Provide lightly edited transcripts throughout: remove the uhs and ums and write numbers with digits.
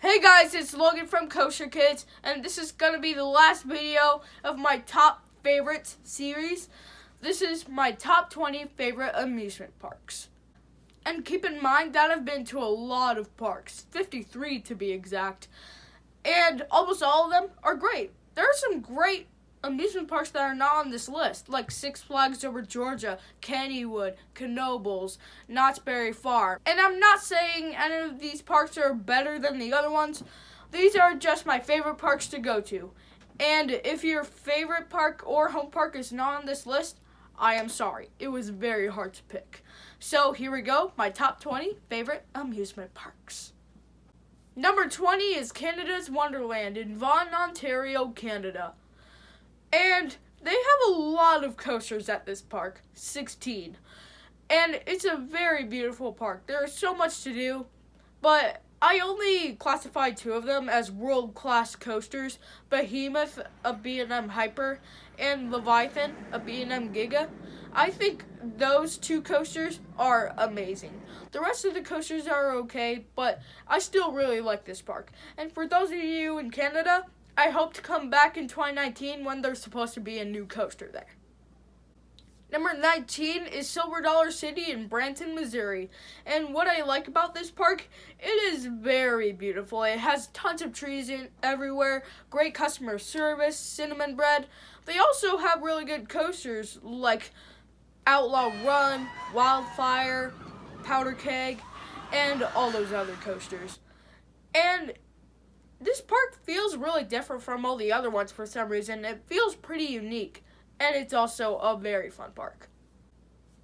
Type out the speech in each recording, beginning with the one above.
Hey guys, it's Logan from Koaster Kids, and this is going to be the last video of my top favorites series. This is my top 20 favorite amusement parks. And keep in mind that I've been to a lot of parks, 53 to be exact, and almost all of them are great. There are some great amusement parks that are not on this list, like Six Flags Over Georgia, Kennywood, Knoebels, Knott's Berry Farm. And I'm not saying any of these parks are better than the other ones. These are just my favorite parks to go to. And if your favorite park or home park is not on this list, I am sorry. It was very hard to pick. So here we go, my top 20 favorite amusement parks. Number 20 is Canada's Wonderland in Vaughan, Ontario, Canada. And they have a lot of coasters at this park, 16. And it's a very beautiful park. There is so much to do, but I only classified two of them as world-class coasters, Behemoth, a B&M Hyper, and Leviathan, a B&M Giga. I think those two coasters are amazing. The rest of the coasters are okay, but I still really like this park. And for those of you in Canada, I hope to come back in 2019 when there's supposed to be a new coaster there. Number 19 is Silver Dollar City in Branson, Missouri. And what I like about this park, it is very beautiful. It has tons of trees everywhere, great customer service, cinnamon bread. They also have really good coasters like Outlaw Run, Wildfire, Powder Keg, and all those other coasters. And this park feels really different from all the other ones for some reason. It feels pretty unique, and it's also a very fun park.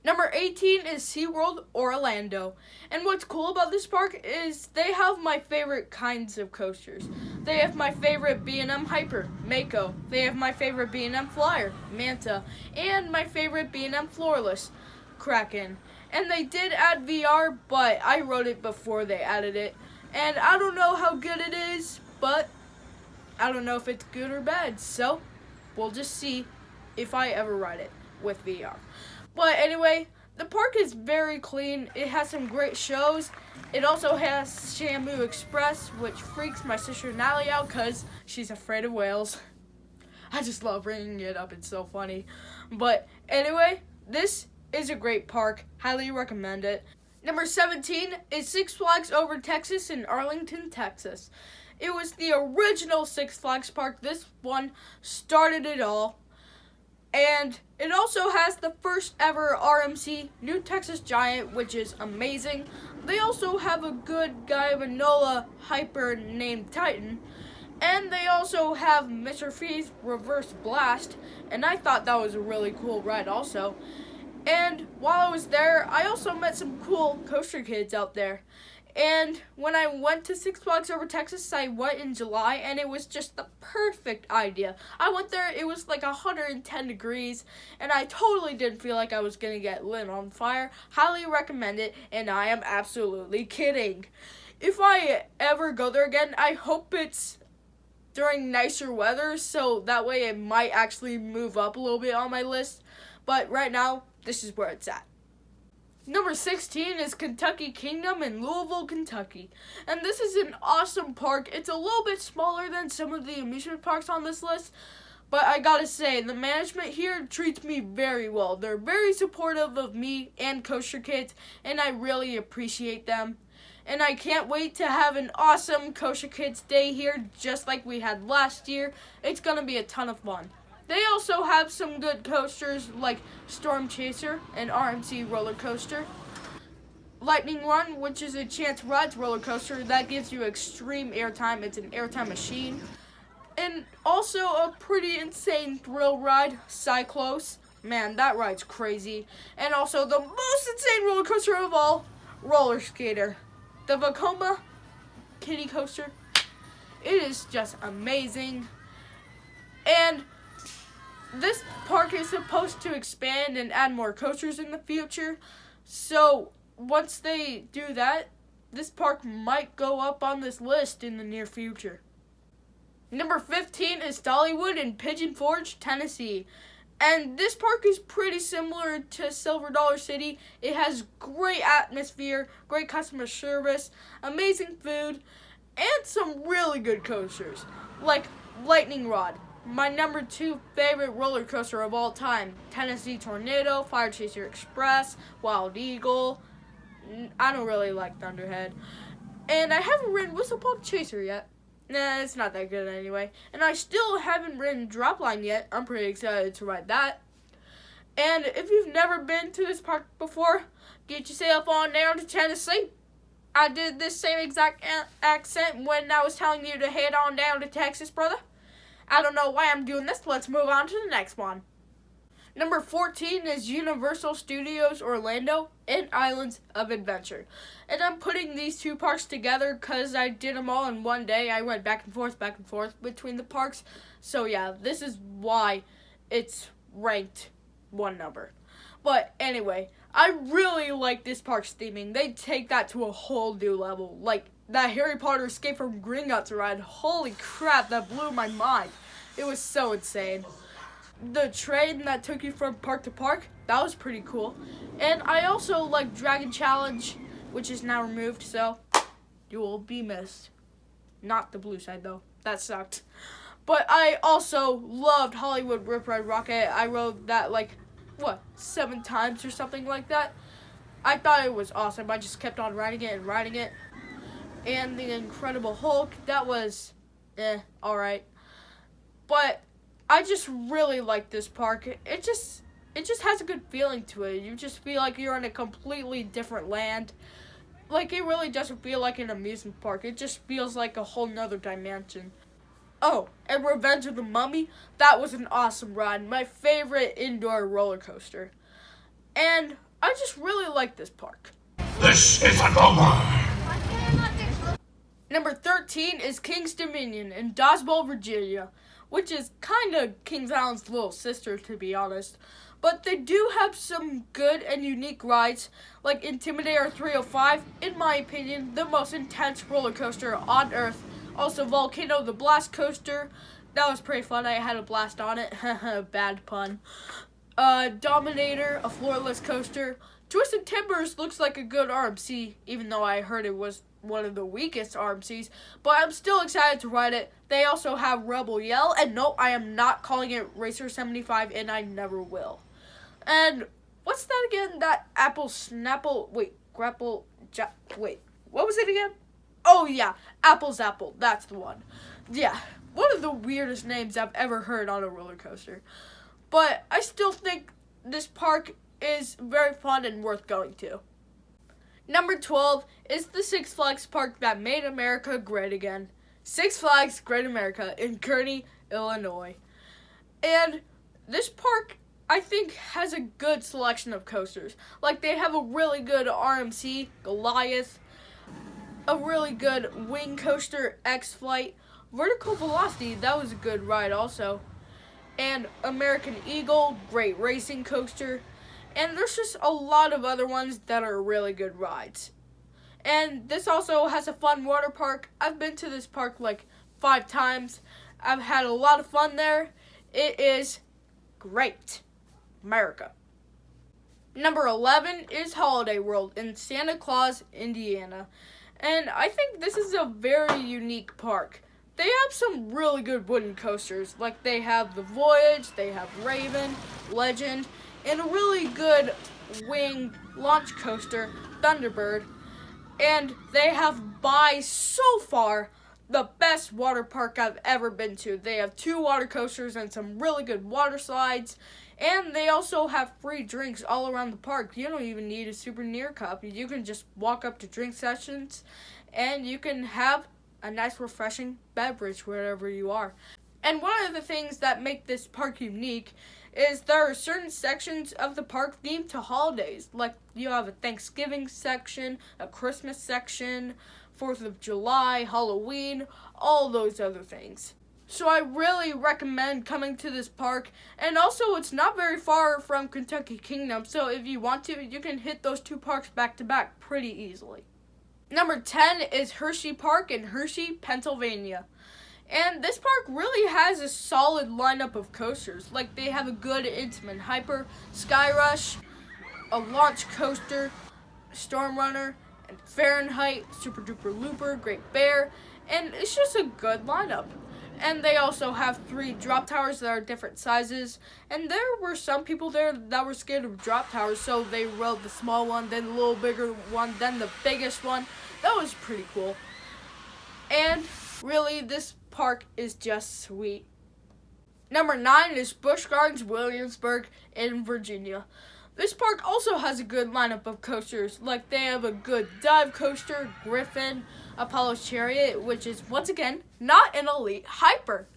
Number 18 is SeaWorld Orlando. And what's cool about this park is they have my favorite kinds of coasters. They have my favorite B&M Hyper, Mako. They have my favorite B&M Flyer, Manta. And my favorite B&M Floorless, Kraken. And they did add VR, but I wrote it before they added it. And I don't know how good it is, but I don't know if it's good or bad. So we'll just see if I ever ride it with VR. But anyway, the park is very clean. It has some great shows. It also has Shamu Express, which freaks my sister Natalie out because she's afraid of whales. I just love bringing it up. It's so funny. But anyway, this is a great park. Highly recommend it. Number 17 is Six Flags Over Texas in Arlington, Texas. It was the original Six Flags park. This one started it all. And it also has the first ever RMC New Texas Giant, which is amazing. They also have a good Guyvanola Hyper named Titan. And they also have Mr. Freeze Reverse Blast. And I thought that was a really cool ride also. And while I was there, I also met some cool coaster kids out there. And when I went to Six Flags Over Texas, I went in July, and it was just the perfect idea. I went there, it was like 110 degrees, and I totally didn't feel like I was going to get lit on fire. Highly recommend it, and I am absolutely kidding. If I ever go there again, I hope it's during nicer weather, so that way it might actually move up a little bit on my list. But right now, this is where it's at. Number 16 is Kentucky Kingdom in Louisville, Kentucky. And this is an awesome park. It's a little bit smaller than some of the amusement parks on this list. But I gotta say, the management here treats me very well. They're very supportive of me and Koaster Kids, and I really appreciate them. And I can't wait to have an awesome Koaster Kids Day here, just like we had last year. It's gonna be a ton of fun. They also have some good coasters like Storm Chaser and RMC roller coaster. Lightning Run, which is a Chance Rides roller coaster that gives you extreme airtime. It's an airtime machine. And also a pretty insane thrill ride, Cyclos. Man, that ride's crazy. And also the most insane roller coaster of all, Roller Skater. The Vekoma Kiddie Coaster. It is just amazing. And this park is supposed to expand and add more coasters in the future. So once they do that, this park might go up on this list in the near future. Number 15 is Dollywood in Pigeon Forge, Tennessee. And this park is pretty similar to Silver Dollar City. It has great atmosphere, great customer service, amazing food, and some really good coasters, like Lightning Rod, my number 2 favorite roller coaster of all time, Tennessee Tornado, Fire Chaser Express, Wild Eagle. I don't really like Thunderhead. And I haven't ridden Whistle Pop Chaser yet. Nah, it's not that good anyway. And I still haven't ridden Dropline yet. I'm pretty excited to ride that. And if you've never been to this park before, get yourself on down to Tennessee. I did this same exact accent when I was telling you to head on down to Texas, brother. I don't know why I'm doing this. Let's move on to the next one. Number 14 is Universal Studios Orlando and Islands of Adventure. And I'm putting these two parks together because I did them all in one day. I went back and forth between the parks. So yeah, this is why it's ranked one number. But anyway, I really like this park's theming. They take that to a whole new level. Like that Harry Potter Escape from Gringotts ride. Holy crap, that blew my mind. It was so insane. The train that took you from park to park, that was pretty cool. And I also like Dragon Challenge, which is now removed, so you will be missed. Not the blue side though, that sucked. But I also loved Hollywood Rip Ride Rocket. I rode that 7 times or something like that. I thought it was awesome. I just kept on riding it. And the Incredible Hulk, that was alright. But I just really like this park. It just has a good feeling to it. You just feel like you're in a completely different land. Like, it really doesn't feel like an amusement park. It just feels like a whole nother dimension. Oh, and Revenge of the Mummy, that was an awesome ride. My favorite indoor roller coaster. And I just really like this park. This isn't over. Number 13 is King's Dominion in Doswell, Virginia, which is kind of Kings Island's little sister, to be honest. But they do have some good and unique rides, like Intimidator 305, in my opinion, the most intense roller coaster on Earth. Also, Volcano the Blast Coaster, that was pretty fun. I had a blast on it. Bad pun. Dominator, a floorless coaster. Twisted Timbers looks like a good RMC, even though I heard it was one of the weakest RMCs, but I'm still excited to ride it. They also have Rebel Yell, and no, I am not calling it Racer 75, and I never will. And what's that again? That Apple Snapple, what was it again? Oh yeah, Apple's Apple, that's the one. Yeah, one of the weirdest names I've ever heard on a roller coaster. But I still think this park is very fun and worth going to. Number 12 is the Six Flags park that made America great again. Six Flags Great America in Kearney, Illinois. And this park, I think, has a good selection of coasters. Like, they have a really good RMC, Goliath, a really good wing coaster, X-Flight, Vertical Velocity, that was a good ride also, and American Eagle, great racing coaster. And there's just a lot of other ones that are really good rides. And this also has a fun water park. I've been to this park 5 times. I've had a lot of fun there. It is great. America. Number 11 is Holiday World in Santa Claus, Indiana. And I think this is a very unique park. They have some really good wooden coasters. Like, they have the Voyage, they have Raven, Legend, and a really good wing launch coaster, Thunderbird. And they have by so far the best water park I've ever been to. They have 2 water coasters and some really good water slides. And they also have free drinks all around the park. You don't even need a souvenir cup. You can just walk up to drink sessions and you can have a nice refreshing beverage wherever you are. And one of the things that make this park unique is there are certain sections of the park themed to holidays. Like, you have a Thanksgiving section, a Christmas section, 4th of July, Halloween, all those other things. So I really recommend coming to this park. And also, it's not very far from Kentucky Kingdom, so if you want to, you can hit those 2 parks back to back pretty easily. Number 10 is Hershey Park in Hershey, Pennsylvania. And this park really has a solid lineup of coasters. Like, they have a good Intamin Hyper, Sky Rush, a launch coaster, Storm Runner, and Fahrenheit, Super Duper Looper, Great Bear, and it's just a good lineup. And they also have 3 drop towers that are different sizes. And there were some people there that were scared of drop towers, so they rode the small one, then the little bigger one, then the biggest one. That was pretty cool. And really, this park is just sweet. Number 9 is Busch Gardens Williamsburg in Virginia. This park also has a good lineup of coasters. Like, they have a good dive coaster, Griffin, Apollo's Chariot, which is, once again, not an elite hyper.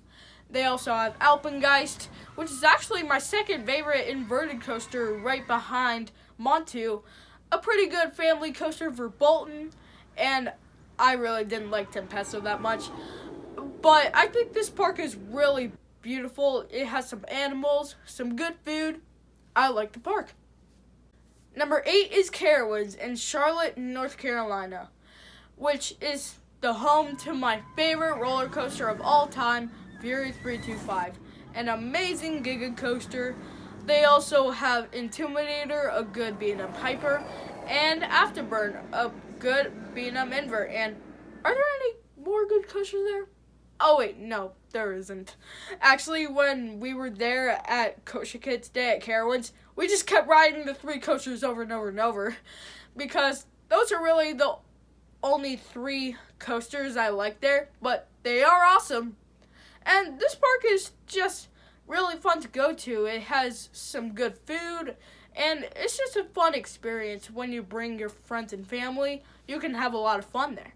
They also have Alpengeist, which is actually my second favorite inverted coaster right behind Montu. A pretty good family coaster for Bolton, and I really didn't like Tempesto that much. But I think this park is really beautiful. It has some animals, some good food. I like the park. Number 8 is Carowinds in Charlotte, North Carolina, which is the home to my favorite roller coaster of all time, Fury 325. An amazing giga coaster. They also have Intimidator, a good B&M Hyper, and Afterburn, a good B&M Invert. And are there any more good coasters there? Oh wait, no, there isn't. Actually, when we were there at Kosher Kids Day at Carowinds, we just kept riding the 3 coasters over and over and over, because those are really the only 3 coasters I like there, but they are awesome. And this park is just really fun to go to. It has some good food, and it's just a fun experience. When you bring your friends and family, you can have a lot of fun there.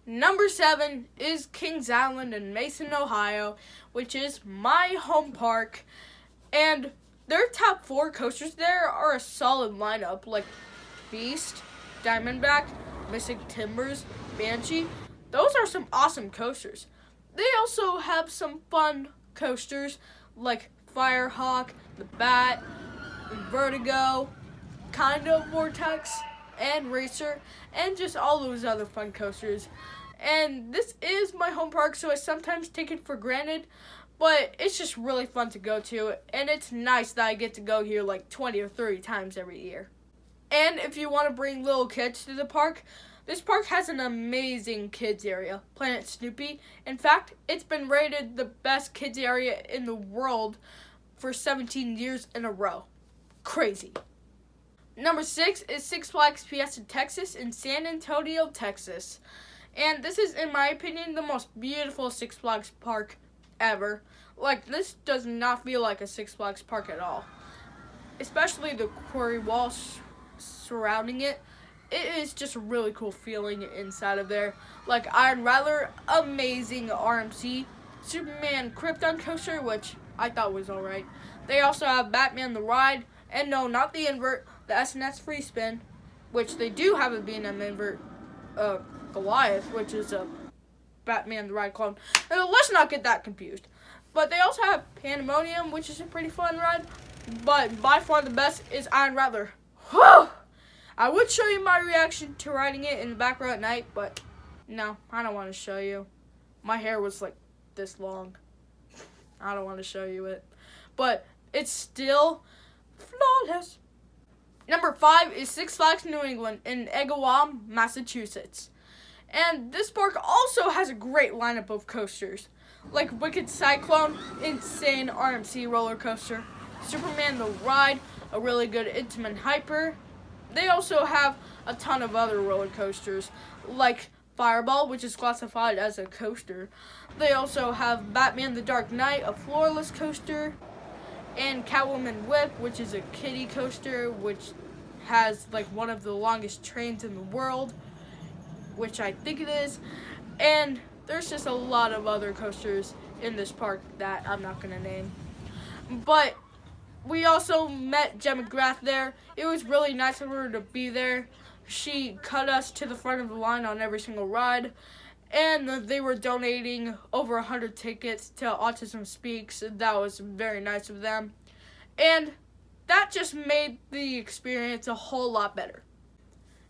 Number 7 is Kings Island in Mason, Ohio, which is my home park. And their top 4 coasters there are a solid lineup, like Beast, Diamondback, Mystic Timbers, Banshee. Those are some awesome coasters. They also have some fun coasters like Firehawk, the Bat, Vertigo, kind of Vortex, and Racer, and just all those other fun coasters. And this is my home park, so I sometimes take it for granted, but it's just really fun to go to, and it's nice that I get to go here like 20 or 30 times every year. And if you want to bring little kids to the park, this park has an amazing kids area, Planet Snoopy. In fact, it's been rated the best kids area in the world for 17 years in a row. Crazy. Number 6 is Six Flags Fiesta Texas in San Antonio, Texas. And this is, in my opinion, the most beautiful Six Flags park ever. Like, this does not feel like a Six Flags park at all. Especially the quarry wall surrounding it. It is just a really cool feeling inside of there. Like Iron Rattler, amazing RMC. Superman Krypton Coaster, which I thought was alright. They also have Batman the Ride. And no, not the invert, the S&S Free Spin, which they do have a B&M invert, Goliath, which is a Batman the Ride clone. Now, let's not get that confused. But they also have Pandemonium, which is a pretty fun ride. But by far the best is Iron Rattler. Whew! I would show you my reaction to riding it in the back row at night, but no, I don't want to show you. My hair was like this long. I don't want to show you it. But it's still flawless. Number 5 is Six Flags New England in Agawam, Massachusetts. And this park also has a great lineup of coasters, like Wicked Cyclone, insane RMC roller coaster, Superman the Ride, a really good Intamin Hyper. They also have a ton of other roller coasters, like Fireball, which is classified as a coaster. They also have Batman the Dark Knight, a floorless coaster, and Catwoman Whip, which is a kiddie coaster, which has like one of the longest trains in the world, which I think it is. And there's just a lot of other coasters in this park that I'm not going to name. But we also met Jen McGrath there. It was really nice of her to be there. She cut us to the front of the line on every single ride. And they were donating over 100 tickets to Autism Speaks. That was very nice of them. And that just made the experience a whole lot better.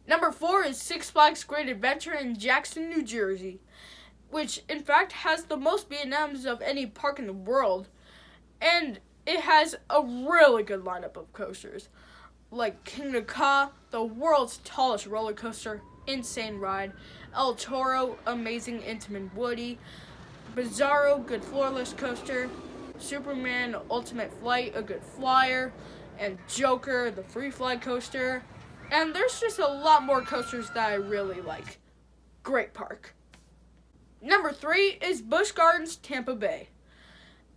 Number 4 is Six Flags Great Adventure in Jackson, New Jersey, which in fact has the most B&Ms of any park in the world. And it has a really good lineup of coasters, like King of Ka, the world's tallest roller coaster, insane ride. El Toro, amazing, intimate, woody. Bizarro, good floorless coaster. Superman, ultimate flight, a good flyer. And Joker, the free fly coaster. And there's just a lot more coasters that I really like. Great park. Number 3 is Busch Gardens, Tampa Bay.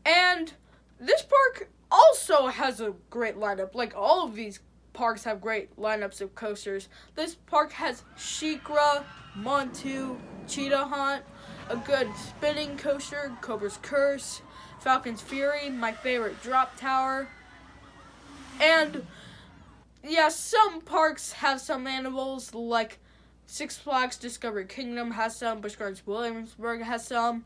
And this park also has a great lineup. Like all of these parks have great lineups of coasters. This park has SheiKra, Montu, Cheetah Hunt, a good spinning coaster, Cobra's Curse, Falcon's Fury, my favorite drop tower. And yeah, some parks have some animals, like Six Flags Discovery Kingdom has some, Busch Gardens Williamsburg has some.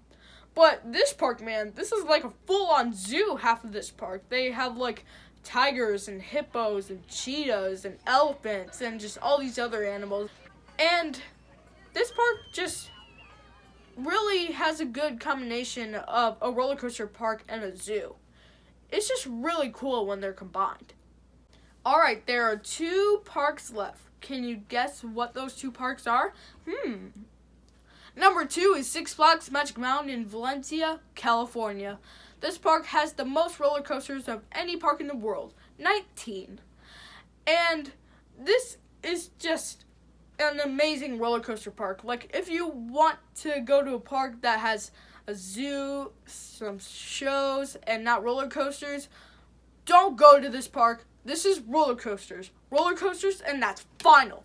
But this park, man, this is like a full-on zoo, half of this park. They have like tigers and hippos and cheetahs and elephants and just all these other animals. And this park just really has a good combination of a roller coaster park and a zoo. It's just really cool when they're combined. Alright, there are 2 parks left. Can you guess what those 2 parks are? Number 2 is Six Flags Magic Mountain in Valencia, California. This park has the most roller coasters of any park in the world, 19. And this is just an amazing roller coaster park. Like, if you want to go to a park that has a zoo, some shows, and not roller coasters, don't go to this park. This is roller coasters, and that's final.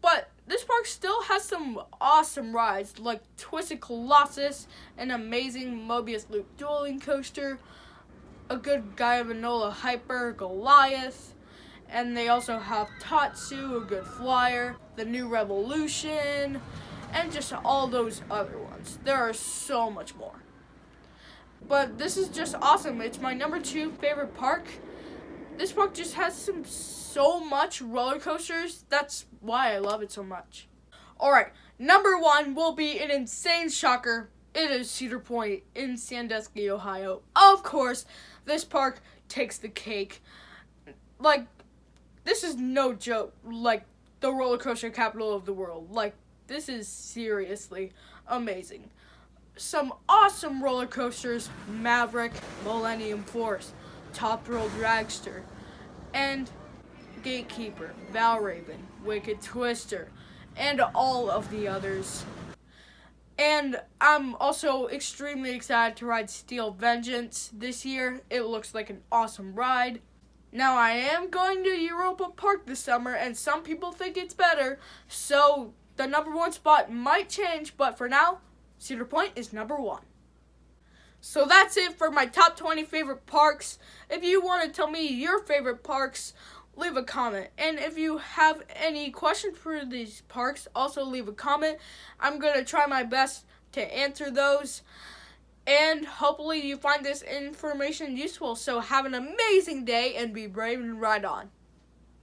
But this park still has some awesome rides, like Twisted Colossus, an amazing Mobius Loop dueling coaster, a good Guyavanola Hyper Goliath, and they also have Tatsu, a good flyer, the New Revolution, and just all those other ones. There are so much more. But this is just awesome. It's my number 2 favorite park. This park just has so much roller coasters. That's why I love it so much. Alright, number 1 will be an insane shocker. It is Cedar Point in Sandusky, Ohio. Of course, this park takes the cake. Like, this is no joke. Like, the roller coaster capital of the world. Like, this is seriously amazing. Some awesome roller coasters: Maverick, Millennium Force, Top Thrill Dragster, and Gatekeeper, Valraven, Wicked Twister, and all of the others. And I'm also extremely excited to ride Steel Vengeance this year. It looks like an awesome ride. Now, I am going to Europa Park this summer, and some people think it's better, so the number 1 spot might change, but for now, Cedar Point is number 1. So that's it for my top 20 favorite parks. If you want to tell me your favorite parks, leave a comment. And if you have any questions for these parks, also leave a comment. I'm going to try my best to answer those. And hopefully you find this information useful. So have an amazing day and be brave and ride on.